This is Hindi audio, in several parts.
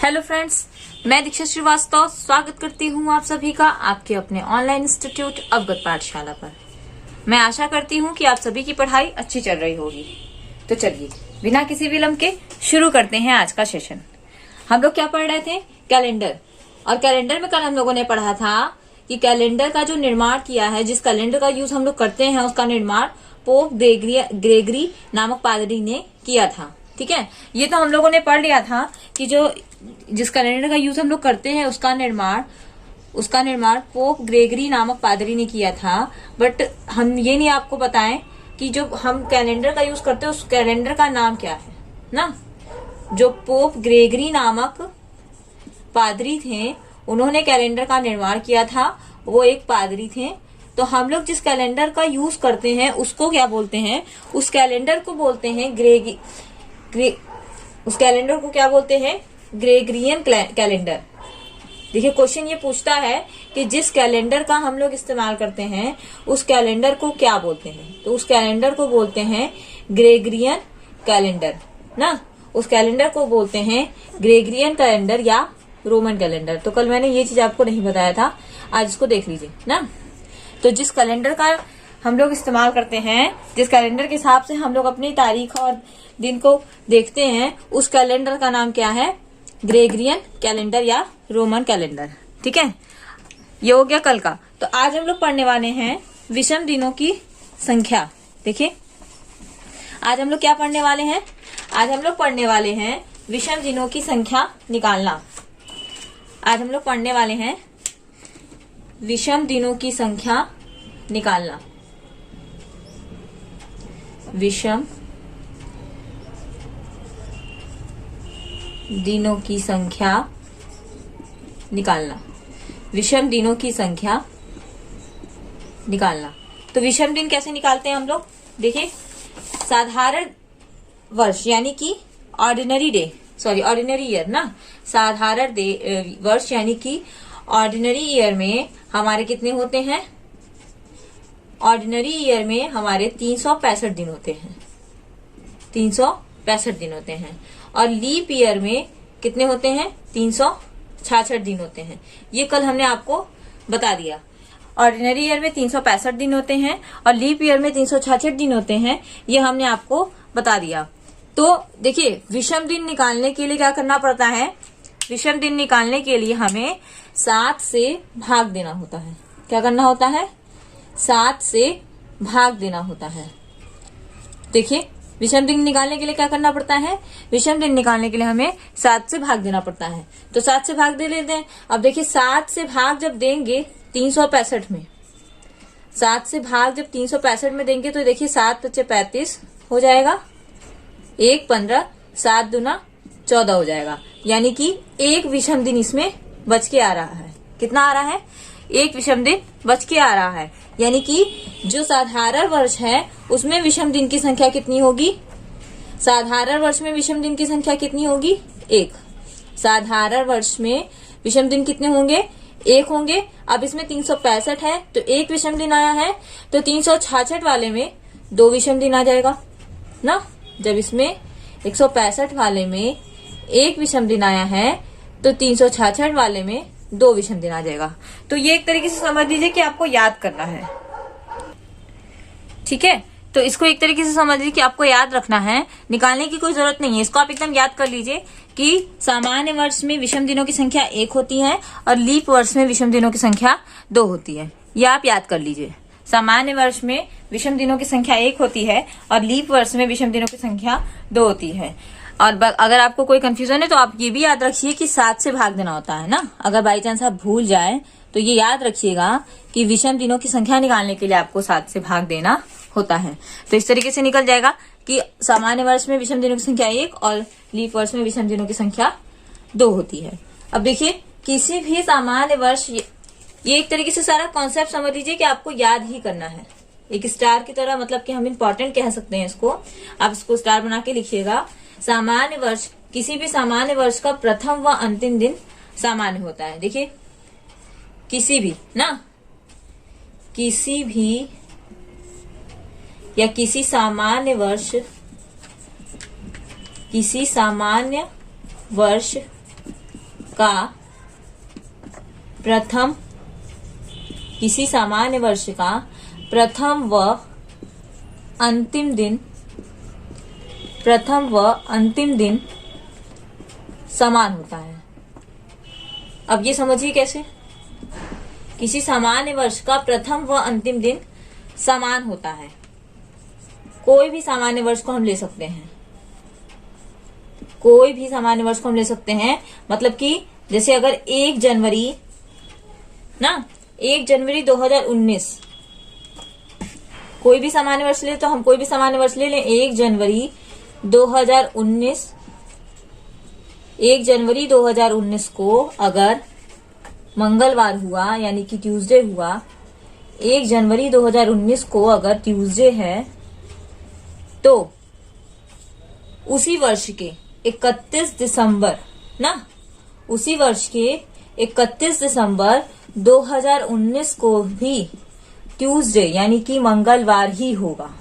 हेलो फ्रेंड्स, मैं दीक्षा श्रीवास्तव स्वागत करती हूँ आप सभी का आपके अपने ऑनलाइन इंस्टीट्यूट अवगत पाठशाला पर। मैं आशा करती हूँ कि आप सभी की पढ़ाई अच्छी चल रही होगी। तो चलिए बिना किसी विलंब के शुरू करते हैं आज का सेशन। हम लोग क्या पढ़ रहे थे? कैलेंडर। और कैलेंडर में कल हम लोगों ने पढ़ा था कि कैलेंडर का जो निर्माण किया है, जिस कैलेंडर का यूज हम लोग करते हैं, उसका निर्माण पोप ग्रेगरी नामक पादरी ने किया था। ठीक है, ये तो हम लोगों ने पढ़ लिया था कि जिस कैलेंडर का यूज हम लोग करते हैं उसका निर्माण पोप ग्रेगरी नामक पादरी ने किया था। बट हम ये नहीं आपको बताएं कि जो हम कैलेंडर का यूज करते हैं उस कैलेंडर का नाम क्या है ना। जो पोप ग्रेगरी नामक पादरी थे, उन्होंने कैलेंडर का निर्माण किया था, वो एक पादरी थे। तो हम लोग जिस कैलेंडर का यूज करते हैं उसको क्या बोलते हैं? उस कैलेंडर को बोलते हैं उस कैलेंडर को क्या बोलते हैं? Gregorian calendar. देखिए क्वेश्चन ये पूछता है कि जिस कैलेंडर का हम लोग इस्तेमाल करते हैं उस कैलेंडर को क्या बोलते हैं? तो उस कैलेंडर को बोलते हैं ग्रेगरियन कैलेंडर ना। उस कैलेंडर को बोलते हैं ग्रेगरियन कैलेंडर या रोमन कैलेंडर। तो कल मैंने ये चीज आपको नहीं बताया था, आज इसको देख लीजिए ना। तो जिस कैलेंडर का हम लोग इस्तेमाल करते हैं, जिस कैलेंडर के हिसाब से हम लोग अपनी तारीख और दिन को देखते हैं, उस कैलेंडर का नाम क्या है? ग्रेगरियन कैलेंडर या रोमन कैलेंडर। ठीक है, ये हो गया कल का। तो आज हम लोग पढ़ने वाले हैं विषम दिनों की संख्या। देखिए आज हम लोग क्या पढ़ने वाले हैं? आज हम लोग पढ़ने वाले हैं विषम दिनों की संख्या निकालना। आज हम लोग पढ़ने वाले हैं विषम दिनों की संख्या निकालना। विषम दिनों की संख्या निकालना। विषम दिनों की संख्या निकालना। तो विषम दिन कैसे निकालते हैं हम लोग? देखिए साधारण वर्ष यानी कि ऑर्डिनरी ईयर ना। साधारण वर्ष यानी कि ऑर्डिनरी ईयर में हमारे कितने होते हैं? ऑर्डिनरी ईयर में हमारे 365 दिन होते हैं। 365 दिन होते हैं। और लीप ईयर में कितने होते हैं? 366 दिन होते हैं। ये कल हमने आपको बता दिया। ऑर्डिनरी ईयर में 365 दिन होते हैं और लीप ईयर में 366 दिन होते हैं, ये हमने आपको बता दिया। तो देखिए विषम दिन निकालने के लिए क्या करना पड़ता है? विषम दिन निकालने के लिए हमें 7 से भाग देना होता है। क्या करना होता है? 7 से भाग देना होता है। देखिए विषम दिन निकालने के लिए क्या करना पड़ता है? विषम दिन निकालने के लिए हमें 7 से भाग देना पड़ता है। तो 7 से भाग दे लेते हैं। अब देखिए 7 से भाग जब देंगे 365 में, 7 से भाग जब 365 में देंगे तो देखिए 7 × 5 = 35 हो जाएगा। 1 15, 7 दूना 14 हो जाएगा। यानी कि एक विषम दिन इसमें बच के आ रहा है। कितना आ रहा है? एक विषम दिन बच के आ रहा है। यानी कि जो साधारण वर्ष है उसमें विषम दिन की संख्या कितनी होगी? साधारण वर्ष में विषम दिन की संख्या कितनी होगी? 1। साधारण वर्ष में विषम दिन कितने होंगे? 1 होंगे। अब इसमें 365 है तो एक विषम दिन आया है, तो 366 वाले में 2 विषम दिन आ जाएगा ना। जब इसमें 165 वाले में एक विषम दिन आया है तो 366 वाले में 2 विषम दिन आ जाएगा। तो ये एक तरीके से समझ लीजिए कि आपको याद करना है। ठीक है, तो इसको एक तरीके से समझ लीजिए कि आपको याद रखना है, निकालने की कोई जरूरत नहीं है। इसको आप एकदम याद कर लीजिए कि सामान्य वर्ष में विषम दिनों की संख्या 1 होती है और लीप वर्ष में विषम दिनों की संख्या 2 होती है। ये आप याद कर लीजिए। सामान्य वर्ष में विषम दिनों की संख्या 1 होती है और लीप वर्ष में विषम दिनों की संख्या 2 होती है। और अगर आपको कोई कंफ्यूजन है तो आप ये भी याद रखिए कि 7 से भाग देना होता है ना। अगर बाई चांस आप भूल जाए तो ये याद रखिएगा कि विषम दिनों की संख्या निकालने के लिए आपको 7 से भाग देना होता है। तो इस तरीके से निकल जाएगा कि सामान्य वर्ष में विषम दिनों की संख्या 1 और लीप वर्ष में विषम दिनों की संख्या 2 होती है। अब देखिए किसी भी सामान्य वर्ष, ये एक तरीके से सारा कॉन्सेप्ट समझ लीजिए कि आपको याद ही करना है। एक स्टार की तरह, मतलब कि हम इम्पोर्टेंट कह सकते हैं इसको। आप इसको स्टार बना के लिखिएगा। सामान्य वर्ष, किसी भी सामान्य वर्ष का प्रथम व अंतिम दिन सामान्य होता है। देखिए किसी भी ना, किसी भी या किसी सामान्य वर्ष का प्रथम, किसी सामान्य वर्ष का प्रथम व अंतिम दिन समान होता है। अब ये समझिए कैसे, किसी सामान्य वर्ष का प्रथम व अंतिम दिन समान होता है। कोई भी सामान्य वर्ष को हम ले सकते हैं, कोई भी सामान्य वर्ष को हम ले सकते हैं। मतलब कि जैसे अगर 1 जनवरी 2019 कोई भी सामान्य वर्ष ले, तो हम कोई भी सामान्य वर्ष ले लें। 1 जनवरी 2019 को अगर मंगलवार हुआ यानी कि ट्यूसडे हुआ, 1 जनवरी 2019 को अगर ट्यूसडे है, तो उसी वर्ष के 31 दिसंबर उसी वर्ष के 31 दिसंबर 2019 को भी ट्यूसडे यानी कि मंगलवार ही होगा।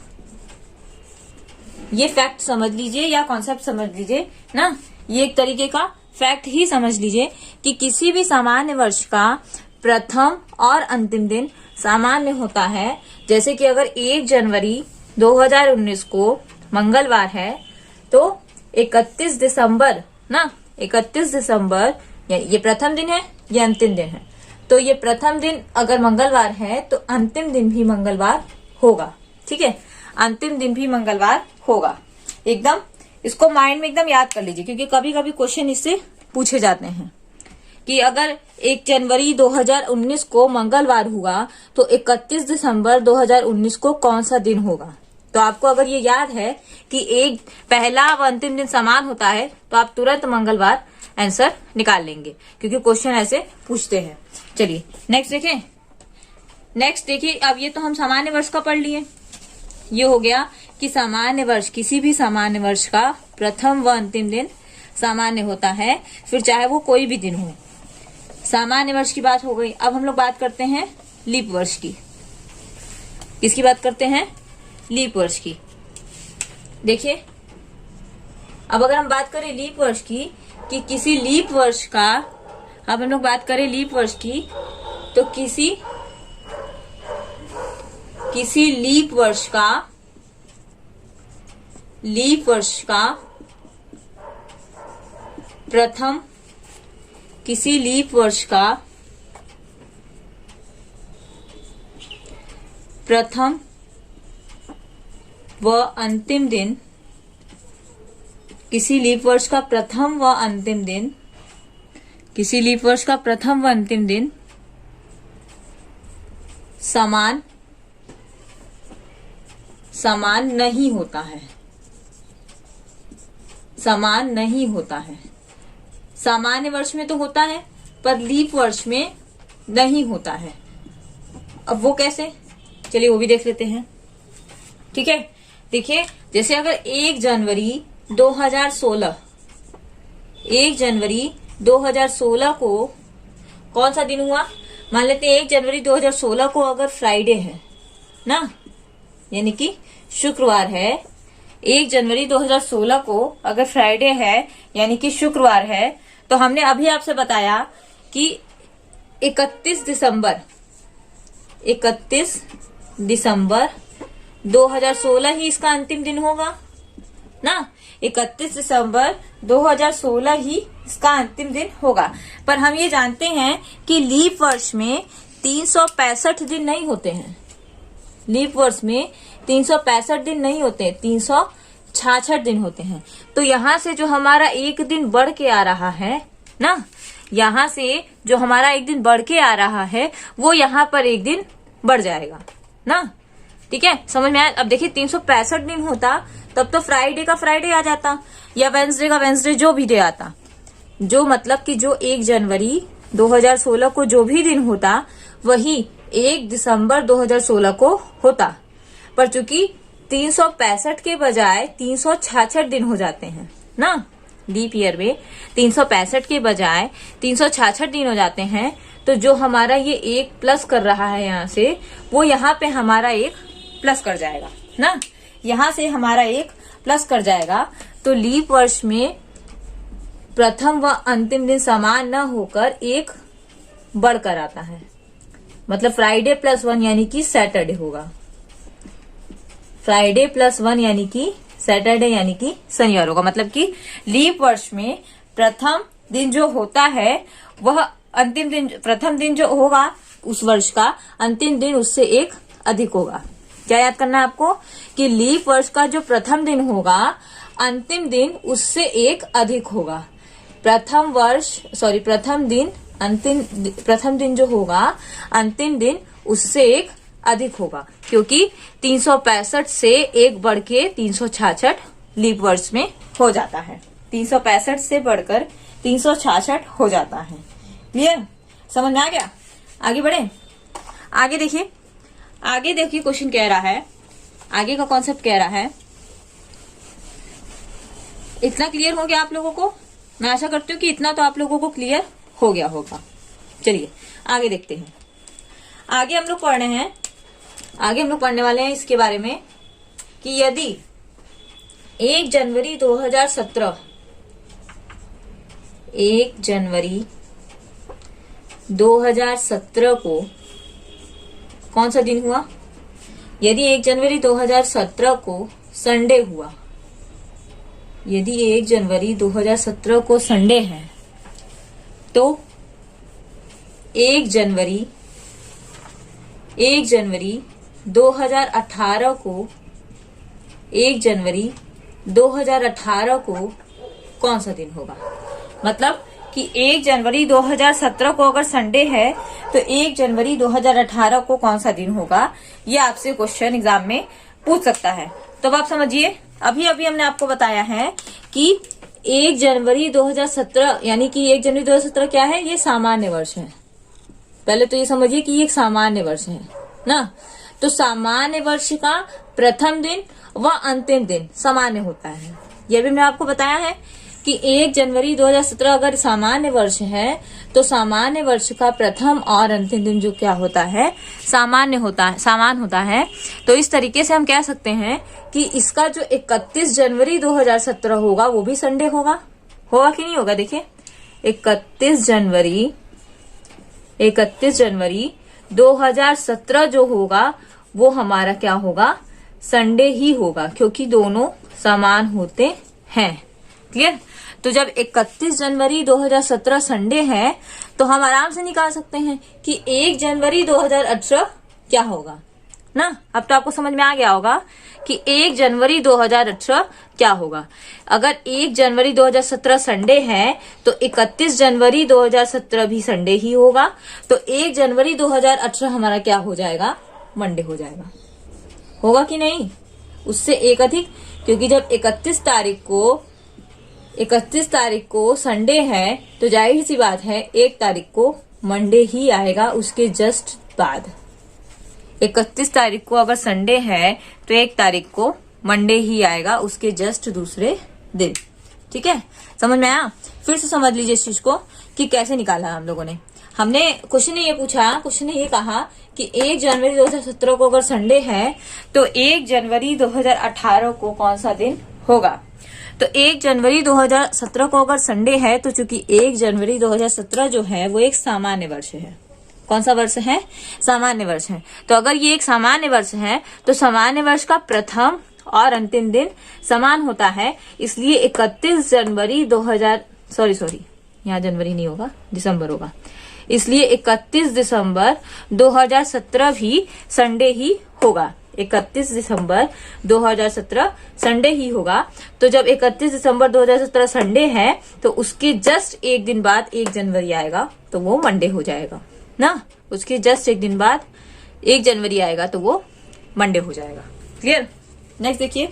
ये फैक्ट समझ लीजिए या कॉन्सेप्ट समझ लीजिए ना, ये एक तरीके का फैक्ट ही समझ लीजिए कि किसी भी सामान्य वर्ष का प्रथम और अंतिम दिन सामान्य होता है। जैसे कि अगर 1 जनवरी 2019 को मंगलवार है, तो 31 दिसंबर ये प्रथम दिन है, ये अंतिम दिन है। तो ये प्रथम दिन अगर मंगलवार है तो अंतिम दिन भी मंगलवार होगा। ठीक है, अंतिम दिन भी मंगलवार होगा। एकदम इसको माइंड में एकदम याद कर लीजिए, क्योंकि कभी कभी क्वेश्चन इससे पूछे जाते हैं कि अगर 1 जनवरी 2019 को मंगलवार हुआ तो 31 दिसंबर 2019 को कौन सा दिन होगा। तो आपको अगर ये याद है कि एक पहला व अंतिम दिन समान होता है, तो आप तुरंत मंगलवार आंसर निकाल लेंगे, क्योंकि क्वेश्चन ऐसे पूछते हैं। चलिए नेक्स्ट देखें। नेक्स्ट देखिए, अब ये तो हम सामान्य वर्ष का पढ़ लिए। ये हो गया कि सामान्य वर्ष, किसी भी सामान्य वर्ष का प्रथम व अंतिम दिन सामान्य होता है, फिर चाहे वो कोई भी दिन हो। सामान्य वर्ष की बात हो गई। अब हम लोग बात करते हैं लीप वर्ष की। किसकी बात करते हैं? लीप वर्ष की। देखिए, अब अगर हम बात करें लीप वर्ष की, कि किसी लीप वर्ष का, अब हम लोग बात करें लीप वर्ष की, तो किसी लीप वर्ष का प्रथम, किसी लीप वर्ष का प्रथम व अंतिम दिन, किसी लीप वर्ष का प्रथम व अंतिम दिन, किसी लीप वर्ष का प्रथम व अंतिम दिन समान नहीं होता है। समान नहीं होता है। सामान्य वर्ष में तो होता है, पर लीप वर्ष में नहीं होता है। अब वो कैसे, चलिए वो भी देख लेते हैं। ठीक है, देखिए, जैसे अगर 1 जनवरी 2016 को कौन सा दिन हुआ, मान लेते हैं 1 जनवरी 2016 को अगर फ्राइडे है ना, यानी कि शुक्रवार है। 1 जनवरी 2016 को अगर फ्राइडे है यानी कि शुक्रवार है, तो हमने अभी आपसे बताया कि 31 दिसंबर 2016 ही इसका अंतिम दिन होगा ना। 31 दिसंबर 2016 ही इसका अंतिम दिन होगा। पर हम ये जानते हैं कि लीप वर्ष में 365 दिन नहीं होते हैं। लीप वर्ष में 365 दिन नहीं होते, 366 दिन होते हैं। तो यहाँ से जो हमारा एक दिन बढ़ के आ रहा है ना, यहाँ से जो हमारा एक दिन बढ़ के आ रहा है, वो यहाँ पर एक दिन बढ़ जाएगा ना। ठीक है, समझ में आया। अब देखिए, 365 दिन होता तब तो फ्राइडे का फ्राइडे आ जाता, या वेंसडे का वेंसडे, जो भी डे आता, जो मतलब कि जो 1 जनवरी 2016 को जो भी दिन होता, वही 1 दिसंबर 2016 को होता। पर चूंकि 365 के बजाय 366 दिन हो जाते हैं ना, लीप ईयर में 365 के बजाय 366 दिन हो जाते हैं, तो जो हमारा ये 1 प्लस कर रहा है यहाँ से, वो यहाँ पे हमारा 1 प्लस कर जाएगा ना, यहाँ से हमारा 1 प्लस कर जाएगा। तो लीप वर्ष में प्रथम व अंतिम दिन समान न होकर एक बढ़कर आता है। मतलब फ्राइडे प्लस 1 यानी कि सैटरडे होगा। फ्राइडे प्लस 1 यानी कि सैटरडे यानी कि शनिवार होगा। मतलब कि लीप वर्ष में प्रथम दिन जो होता है वह अंतिम दिन, प्रथम दिन जो होगा उस वर्ष का, अंतिम दिन उससे एक अधिक होगा। क्या याद करना है आपको कि लीप वर्ष का जो प्रथम दिन होगा अंतिम दिन उससे एक अधिक होगा। प्रथम दिन जो होगा अंतिम दिन उससे एक अधिक होगा, क्योंकि 365 से एक बढ़ के 366 लीप वर्ष में हो जाता है। 365 से बढ़कर 366 हो जाता है। क्लियर, समझ में आ गया? आगे बढ़े। आगे देखिए क्वेश्चन कह रहा है, आगे का कॉन्सेप्ट कह रहा है। इतना क्लियर हो गया आप लोगों को? मैं आशा करती हूँ कि इतना तो आप लोगों को क्लियर हो गया होगा। चलिए आगे देखते हैं। आगे हम लोग पढ़ने वाले हैं इसके बारे में कि यदि 1 जनवरी 2017 को कौन सा दिन हुआ? यदि 1 जनवरी 2017 को संडे हुआ, यदि 1 जनवरी 2017 को संडे है तो 1 जनवरी 2018 को कौन सा दिन होगा? मतलब कि 1 जनवरी 2017 को अगर संडे है तो 1 जनवरी 2018 को कौन सा दिन होगा? ये आपसे क्वेश्चन एग्जाम में पूछ सकता है। तो अब आप समझिए, अभी हमने आपको बताया है कि 1 जनवरी 2017 यानी कि 1 जनवरी 2017 क्या है? ये सामान्य वर्ष है। पहले तो ये समझिए कि ये एक सामान्य वर्ष है ना। तो सामान्य वर्ष का प्रथम दिन व अंतिम दिन सामान्य होता है। यह भी मैं आपको बताया है कि 1 जनवरी 2017 अगर सामान्य वर्ष है तो सामान्य वर्ष का प्रथम और अंतिम दिन जो क्या होता है? समान होता है। तो इस तरीके से हम कह सकते हैं कि इसका जो 31 जनवरी 2017 होगा वो भी संडे होगा कि नहीं होगा? देखिए 31 जनवरी 2017 जो होगा वो हमारा क्या होगा? संडे ही होगा, क्योंकि दोनों समान होते हैं। क्लियर? तो जब 31 जनवरी 2017 संडे है तो हम आराम से निकाल सकते हैं कि 1 जनवरी 2018 क्या होगा ना। अब तो आपको समझ में आ गया होगा कि 1 जनवरी 2018 क्या होगा। अगर 1 जनवरी 2017 संडे है तो 31 जनवरी 2017 भी संडे ही होगा। तो 1 जनवरी 2018 हमारा क्या हो जाएगा? मंडे हो जाएगा। होगा कि नहीं? उससे एक अधिक, क्योंकि जब 31 तारीख को संडे है तो जाहिर सी बात है 1 तारीख को मंडे ही आएगा उसके जस्ट बाद। 31 तारीख को अगर संडे है तो 1 तारीख को मंडे ही आएगा उसके जस्ट दूसरे दिन। ठीक है, समझ में आया? फिर से समझ लीजिए इस चीज को कि कैसे निकाला हम लोगों ने। हमने क्वेश्चन ने ये कहा कि 1 जनवरी 2017 को अगर संडे है तो 1 जनवरी 2018 को कौन सा दिन होगा? तो 1 जनवरी 2017 को अगर संडे है तो चूंकि 1 जनवरी 2017 जो है वो एक सामान्य वर्ष है। कौन सा वर्ष है? सामान्य वर्ष है। तो अगर ये एक सामान्य वर्ष है तो सामान्य वर्ष का प्रथम और अंतिम दिन समान होता है। इसलिए 31 जनवरी यहाँ जनवरी नहीं होगा, दिसंबर होगा। इसलिए 31 दिसंबर 2017 भी संडे ही होगा। 31 दिसंबर 2017 संडे ही होगा। तो जब 31 दिसंबर 2017 संडे है तो उसके जस्ट एक दिन बाद 1 जनवरी आएगा तो वो मंडे हो जाएगा ना। उसके जस्ट एक दिन बाद 1 जनवरी आएगा तो वो मंडे हो जाएगा। क्लियर? नेक्स्ट देखिए,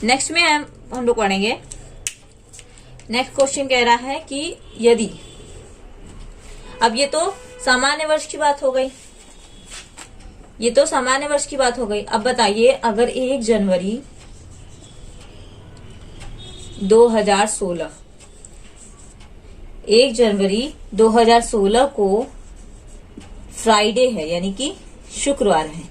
नेक्स्ट में हम लोग पढ़ेंगे। नेक्स्ट क्वेश्चन कह रहा है कि यदि, अब ये तो सामान्य वर्ष की बात हो गई, अब बताइए अगर 1 जनवरी 2016 को फ्राइडे है यानी कि शुक्रवार है।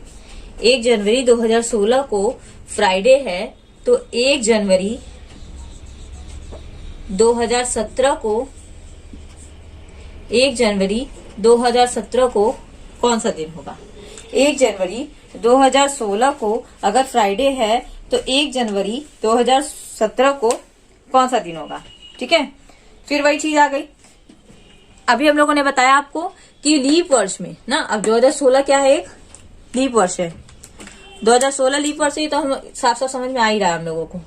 1 जनवरी 2016 को फ्राइडे है तो 1 जनवरी 2017 को 1 जनवरी 2017 को कौन सा दिन होगा? 1 जनवरी 2016 को अगर फ्राइडे है तो 1 जनवरी 2017 को कौन सा दिन होगा? ठीक है, फिर वही चीज आ गई। अभी हम लोगों ने बताया आपको कि लीप वर्ष में ना, अब 2016 क्या है? एक लीप वर्ष है। 2016 लीप वर्ष है, तो हम साफ साफ समझ में आ ही रहा है हम लोगों को।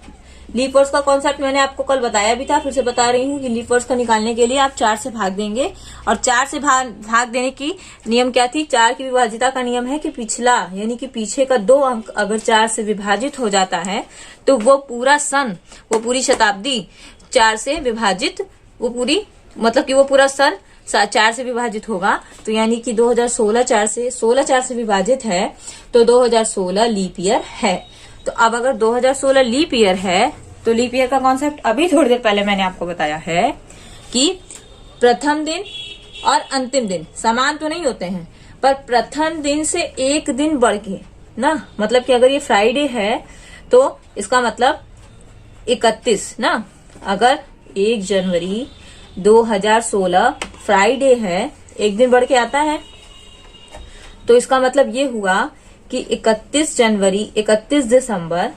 लीप वर्ष का कॉन्सेप्ट मैंने आपको कल बताया भी था, फिर से बता रही हूँ कि लीप वर्ष का निकालने के लिए आप 4 से भाग देंगे, और 4 से भाग देने की नियम क्या थी? 4 की विभाजिता का नियम है कि पिछला यानी कि पीछे का 2 अंक अगर 4 से विभाजित हो जाता है तो वो पूरा सन, वो पूरी शताब्दी 4 से विभाजित, वो पूरी मतलब कि वो पूरा सन 4 से विभाजित होगा। तो यानी कि 2016 4 से विभाजित है, तो 2016 लीप ईयर है। तो अब अगर 2016 लीप ईयर है तो लीप ईयर का कॉन्सेप्ट अभी थोड़ी देर पहले मैंने आपको बताया है कि प्रथम दिन और अंतिम दिन समान तो नहीं होते हैं, पर प्रथम दिन से एक दिन बढ़ के ना, मतलब कि अगर ये फ्राइडे है तो इसका मतलब 31 ना, अगर 1 जनवरी 2016 फ्राइडे है, एक दिन बढ़ के आता है, तो इसका मतलब ये हुआ कि 31 दिसंबर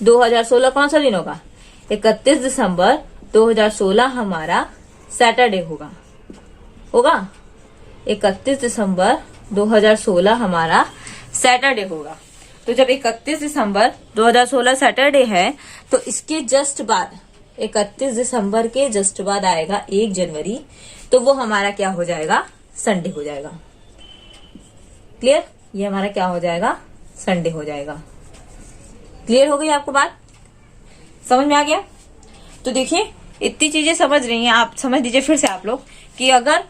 2016 कौन सा दिन होगा? 31 दिसंबर 2016 हमारा सैटरडे होगा 31 दिसंबर 2016 हमारा सैटरडे होगा। तो जब 31 दिसंबर 2016 सैटरडे है तो इसके जस्ट बाद 31 दिसंबर के जस्ट बाद आएगा 1 जनवरी, तो वो हमारा क्या हो जाएगा? संडे हो जाएगा। क्लियर? ये हमारा क्या हो जाएगा? संडे हो जाएगा। क्लियर हो गई आपको बात? समझ में आ गया? तो देखिए, इतनी चीजें समझ रही हैं आप, समझ लीजिए फिर से आप लोग कि अगर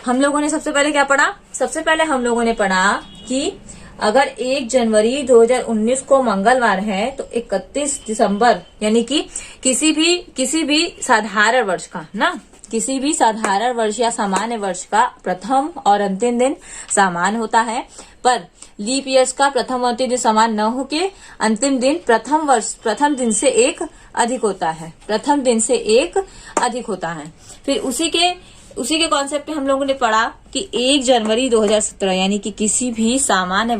हम लोगों ने सबसे पहले क्या पढ़ा? सबसे पहले हम लोगों ने पढ़ा कि अगर 1 जनवरी 2019 को मंगलवार है तो 31 दिसंबर यानी कि किसी भी साधारण वर्ष का ना, किसी भी साधारण वर्ष या सामान्य वर्ष का प्रथम और अंतिम दिन समान होता है, पर लीप ईयर्स का प्रथम और अंतिम दिन समान न होके अंतिम दिन प्रथम दिन से एक अधिक होता है, प्रथम दिन से एक अधिक होता है। फिर उसी के कॉन्सेप्ट पे हम लोगों ने पढ़ा कि 1 जनवरी 2017 यानी कि किसी भी सामान्य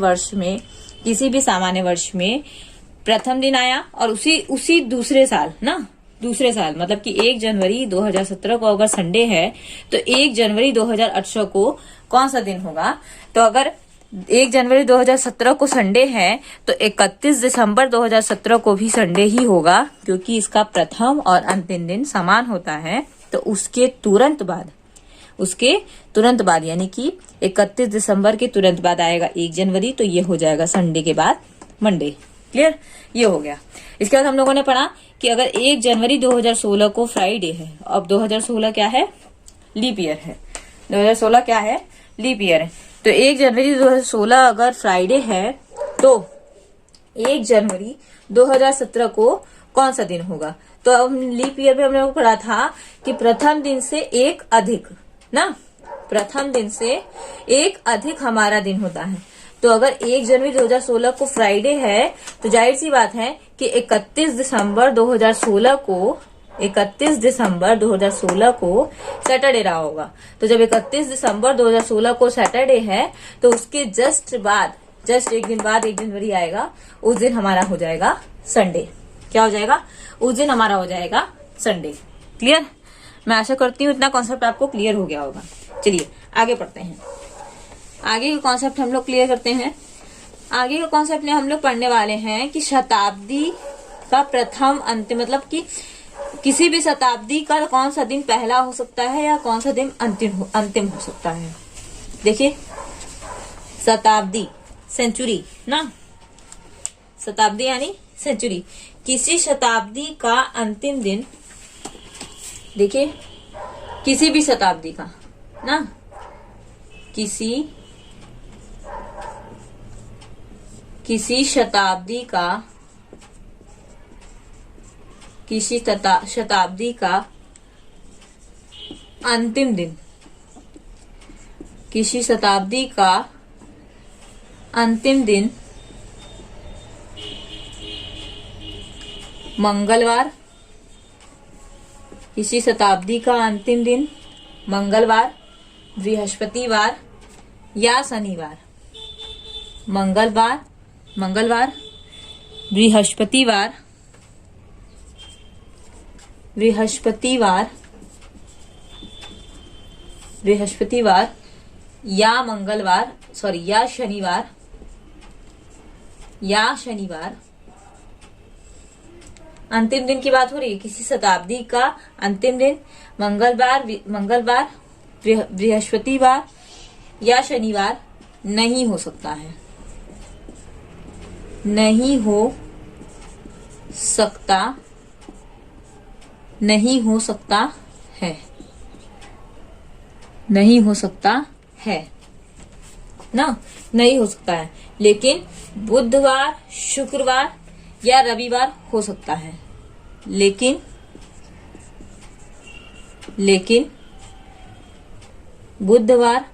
वर्ष में प्रथम दिन आया, और उसी दूसरे साल मतलब कि 1 जनवरी 2017 को अगर संडे है तो 1 जनवरी 2018 को कौन सा दिन होगा? तो अगर 1 जनवरी 2017 को संडे है तो 31 दिसंबर 2017 को भी संडे ही होगा, क्योंकि इसका प्रथम और अंतिम दिन समान होता है। तो उसके तुरंत बाद यानी कि 31 दिसंबर के तुरंत बाद आएगा 1 जनवरी, तो ये हो जाएगा संडे के बाद मंडे। क्लियर? ये हो गया। इसके बाद हम लोगों ने पढ़ा कि अगर 1 जनवरी 2016 को फ्राइडे है, अब 2016 क्या है? लीप ईयर है। 2016 क्या है? लीप ईयर है। तो 1 जनवरी 2016 अगर फ्राइडे है तो 1 जनवरी 2017 को कौन सा दिन होगा? तो अब लीप ईयर में हमने पढ़ा था कि प्रथम दिन से एक अधिक ना, प्रथम दिन से एक अधिक हमारा दिन होता है। तो अगर 1 जनवरी 2016 को फ्राइडे है तो जाहिर सी बात है कि 31 दिसंबर 2016 को सैटरडे रहा होगा। तो जब 31 दिसंबर 2016 को सैटरडे है तो उसके जस्ट एक दिन बाद 1 जनवरी आएगा, उस दिन हमारा हो जाएगा संडे। क्या हो जाएगा? उस दिन हमारा हो जाएगा संडे। क्लियर? मैं आशा करती हूँ इतना कॉन्सेप्ट आपको क्लियर हो गया होगा। चलिए आगे पढ़ते हैं। आगे के कॉन्सेप्ट हम लोग क्लियर करते हैं। आगे के कॉन्सेप्ट में हम लोग पढ़ने वाले हैं कि शताब्दी का प्रथम अंतिम, मतलब कि किसी भी शताब्दी का कौन सा दिन पहला हो सकता है या कौन सा दिन अंतिम हो सकता है। देखिए, शताब्दी सेंचुरी ना, शताब्दी यानी सेंचुरी। किसी शताब्दी का अंतिम दिन, देखिए किसी भी शताब्दी का ना, किसी शताब्दी का अंतिम दिन, किसी शताब्दी का अंतिम दिन मंगलवार, किसी शताब्दी का अंतिम दिन मंगलवार, बृहस्पतिवार या शनिवार। मंगलवार, बृहस्पतिवार या शनिवार। अंतिम दिन की बात हो रही है, किसी शताब्दी का अंतिम दिन मंगलवार, बृहस्पतिवार या शनिवार नहीं हो सकता है। नहीं हो सकता है, लेकिन बुधवार, शुक्रवार या रविवार हो सकता है। लेकिन बुधवार,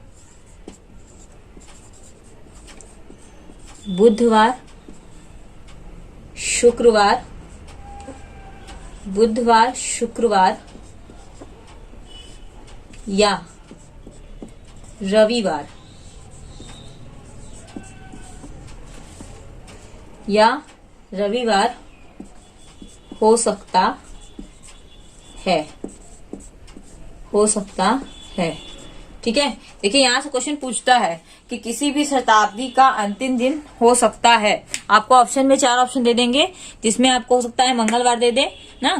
शुक्रवार या रविवार हो सकता है। ठीक है, देखिए यहाँ से क्वेश्चन पूछता है कि किसी भी शताब्दी का अंतिम दिन हो सकता है। आपको ऑप्शन में 4 ऑप्शन दे देंगे, जिसमें आपको हो सकता है मंगलवार दे दे ना,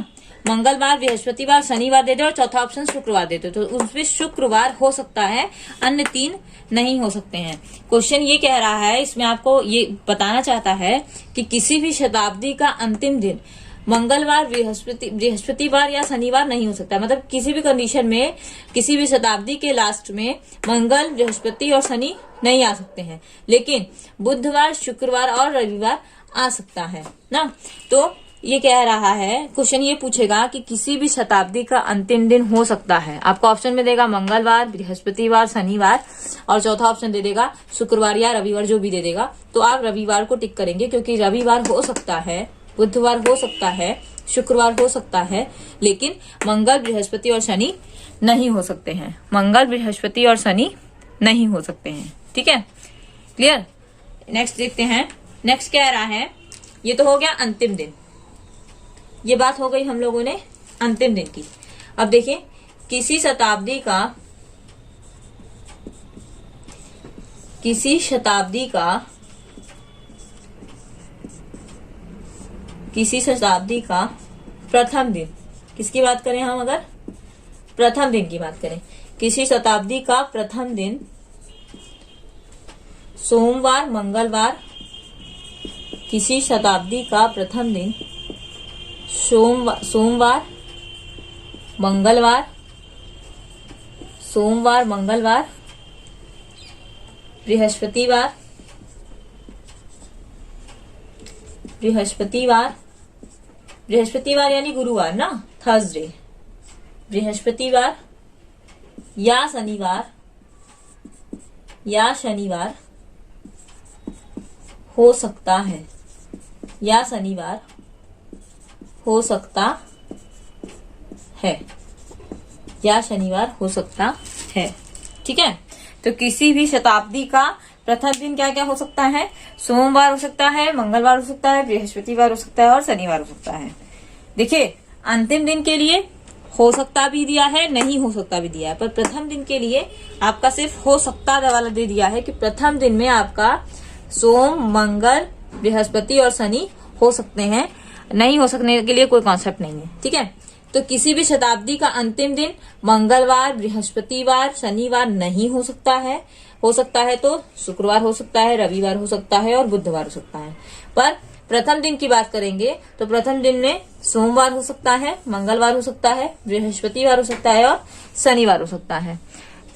मंगलवार, बृहस्पतिवार, शनिवार दे दे और चौथा ऑप्शन शुक्रवार दे दे। तो उसमें शुक्रवार हो सकता है, अन्य 3 नहीं हो सकते हैं। क्वेश्चन ये कह रहा है, इसमें आपको ये बताना चाहता है कि किसी भी शताब्दी का अंतिम दिन मंगलवार, बृहस्पतिवार या शनिवार नहीं हो सकता। मतलब किसी भी कंडीशन में किसी भी शताब्दी के लास्ट में मंगल, बृहस्पति और शनि नहीं आ सकते हैं, लेकिन बुधवार, शुक्रवार और रविवार आ सकता है ना। तो ये कह रहा है, क्वेश्चन ये पूछेगा कि किसी भी शताब्दी का अंतिम दिन हो सकता है। आपको ऑप्शन में देगा मंगलवार, बृहस्पतिवार, शनिवार और चौथा ऑप्शन दे देगा शुक्रवार या रविवार, जो भी दे देगा। तो आप रविवार को टिक करेंगे, क्योंकि रविवार हो सकता है, बुधवार हो सकता है, शुक्रवार हो सकता है, लेकिन मंगल, बृहस्पति और शनि नहीं हो सकते हैं। मंगल, बृहस्पति और शनि नहीं हो सकते हैं। ठीक है, क्लियर। नेक्स्ट देखते हैं। नेक्स्ट कह रहा है, ये तो हो गया अंतिम दिन, ये बात हो गई हम लोगों ने अंतिम दिन की। अब देखिए, किसी शताब्दी का प्रथम दिन, किसकी बात करें हम, अगर प्रथम दिन की बात करें, किसी शताब्दी का प्रथम दिन सोमवार, मंगलवार, किसी शताब्दी का प्रथम दिन सोमवार, मंगलवार, बृहस्पतिवार यानी गुरुवार ना, थर्सडे, बृहस्पतिवार या शनिवार हो सकता है, या शनिवार हो सकता है। ठीक है, तो किसी भी शताब्दी का प्रथम दिन क्या क्या हो सकता है, सोमवार हो सकता है, मंगलवार हो सकता है, बृहस्पतिवार हो सकता है और शनिवार हो सकता है। देखिए, अंतिम दिन के लिए हो सकता भी दिया है, नहीं हो सकता भी दिया है, पर प्रथम दिन के लिए आपका सिर्फ हो सकता वाला दे दिया है कि प्रथम दिन में आपका सोम, मंगल, बृहस्पति और शनि हो सकते हैं। नहीं हो सकने के लिए कोई कॉन्सेप्ट नहीं है। ठीक है, तो किसी भी शताब्दी का अंतिम दिन मंगलवार, बृहस्पतिवार, शनिवार नहीं हो सकता है। हो सकता है तो शुक्रवार हो सकता है, रविवार हो सकता है और बुधवार हो सकता है। पर प्रथम दिन की बात करेंगे तो प्रथम दिन में सोमवार हो सकता है, मंगलवार हो सकता है, बृहस्पतिवार हो सकता है और शनिवार हो सकता है।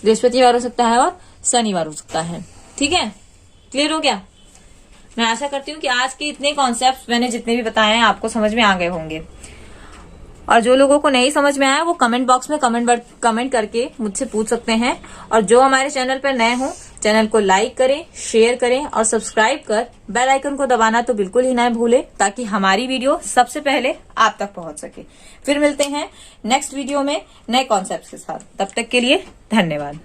बृहस्पतिवार हो सकता है और शनिवार हो सकता है। ठीक है, क्लियर हो गया। मैं आशा करती हूँ कि आज के इतने कॉन्सेप्ट मैंने जितने भी बताए हैं आपको समझ में आ गए होंगे। और जो लोगों को नहीं समझ में आया वो कमेंट बॉक्स में कमेंट करके मुझसे पूछ सकते हैं। और जो हमारे चैनल पर नए हो, चैनल को लाइक करें, शेयर करें और सब्सक्राइब कर बेल आइकन को दबाना तो बिल्कुल ही ना भूलें, ताकि हमारी वीडियो सबसे पहले आप तक पहुंच सके। फिर मिलते हैं नेक्स्ट वीडियो में नए कॉन्सेप्ट के साथ। तब तक के लिए धन्यवाद।